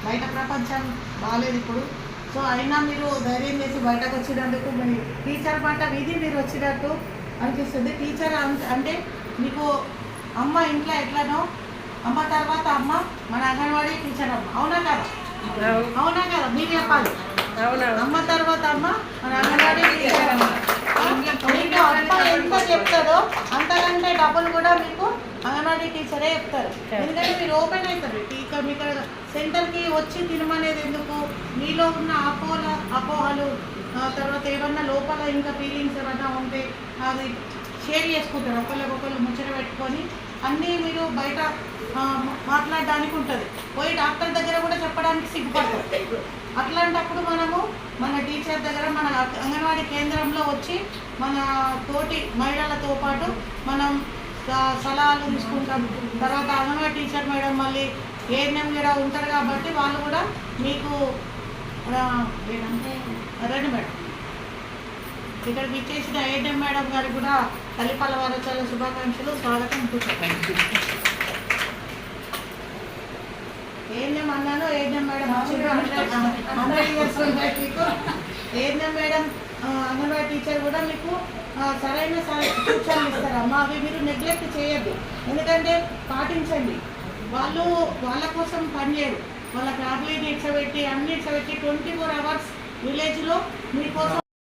బయట ప్రపంచం బాగాలేదు ఇప్పుడు. సో అయినా మీరు ధైర్యం చేసి బయటకు వచ్చినందుకు మీ టీచర్ మాట విధి మీరు వచ్చినట్టు అనిపిస్తుంది. టీచర్ అంటే మీకు అమ్మ ఇంట్లో ఎట్లనో, అమ్మ తర్వాత అమ్మ మన అంగన్వాడీ టీచర్ అమ్మ. అవునా కదా? అవునా కదా? మీరు చెప్పాలి. అమ్మ తర్వాత అమ్మ మన అంగన్వాడీ టీచర్ అమ్మ. మీకు అమ్మ ఎంత చెప్తారో అంతకంటే డబ్బులు కూడా మీకు అంగన్వాడీ టీచరే చెప్తారు. ఎందుకంటే మీరు ఓపెన్ అవుతారు. మీకు సెంటర్కి వచ్చి తినమనేది ఎందుకు? మీలో ఉన్న అపోహలు తర్వాత ఏమన్నా లోపల ఇంకా ఫీలింగ్స్ ఏమన్నా ఉంటే అది షేర్ చేసుకుంటారు. ఒకళ్ళకొకళ్ళు ముచ్చట పెట్టుకొని అన్నీ మీరు బయట మాట్లాడడానికి ఉంటుంది. పోయి డాక్టర్ దగ్గర కూడా చెప్పడానికి సిగ్గుపడతారు. అట్లాంటప్పుడు మనము మన టీచర్ దగ్గర మన అంగన్వాడీ కేంద్రంలో వచ్చి మన తోటి మహిళలతో పాటు మనం సలహాలు తీసుకుంటాం. తర్వాత అంగన్వాడీ టీచర్ మేడం మళ్ళీ ఏఎన్ఎం కూడా ఉంటారు కాబట్టి వాళ్ళు కూడా మీకు రండి మేడం, ఇక్కడికి ఇచ్చేసిన ఏఎన్ఎం మేడం గారికి కూడా తల్లిపాల వారోత్సవాల శుభాకాంక్షలు, స్వాగతం. ఏఎన్ఎం అన్నాను, ఏఎన్ఎం మేడం 100 years మీకు. ఏఎన్ఎం మేడం అంగన్వాడీ టీచర్ కూడా మీకు సరైన సూచనలు ఇస్తారమ్మా. అవి మీరు నెగ్లెక్ట్ చేయద్దు, ఎందుకంటే పాటించండి. వాళ్ళు వాళ్ళ కోసం పనిచేయరు, వాళ్ళ ఫ్యామిలీని ఇచ్చబెట్టి అన్ని ఇచ్చబెట్టి 24 hours విలేజ్లో మీకోసం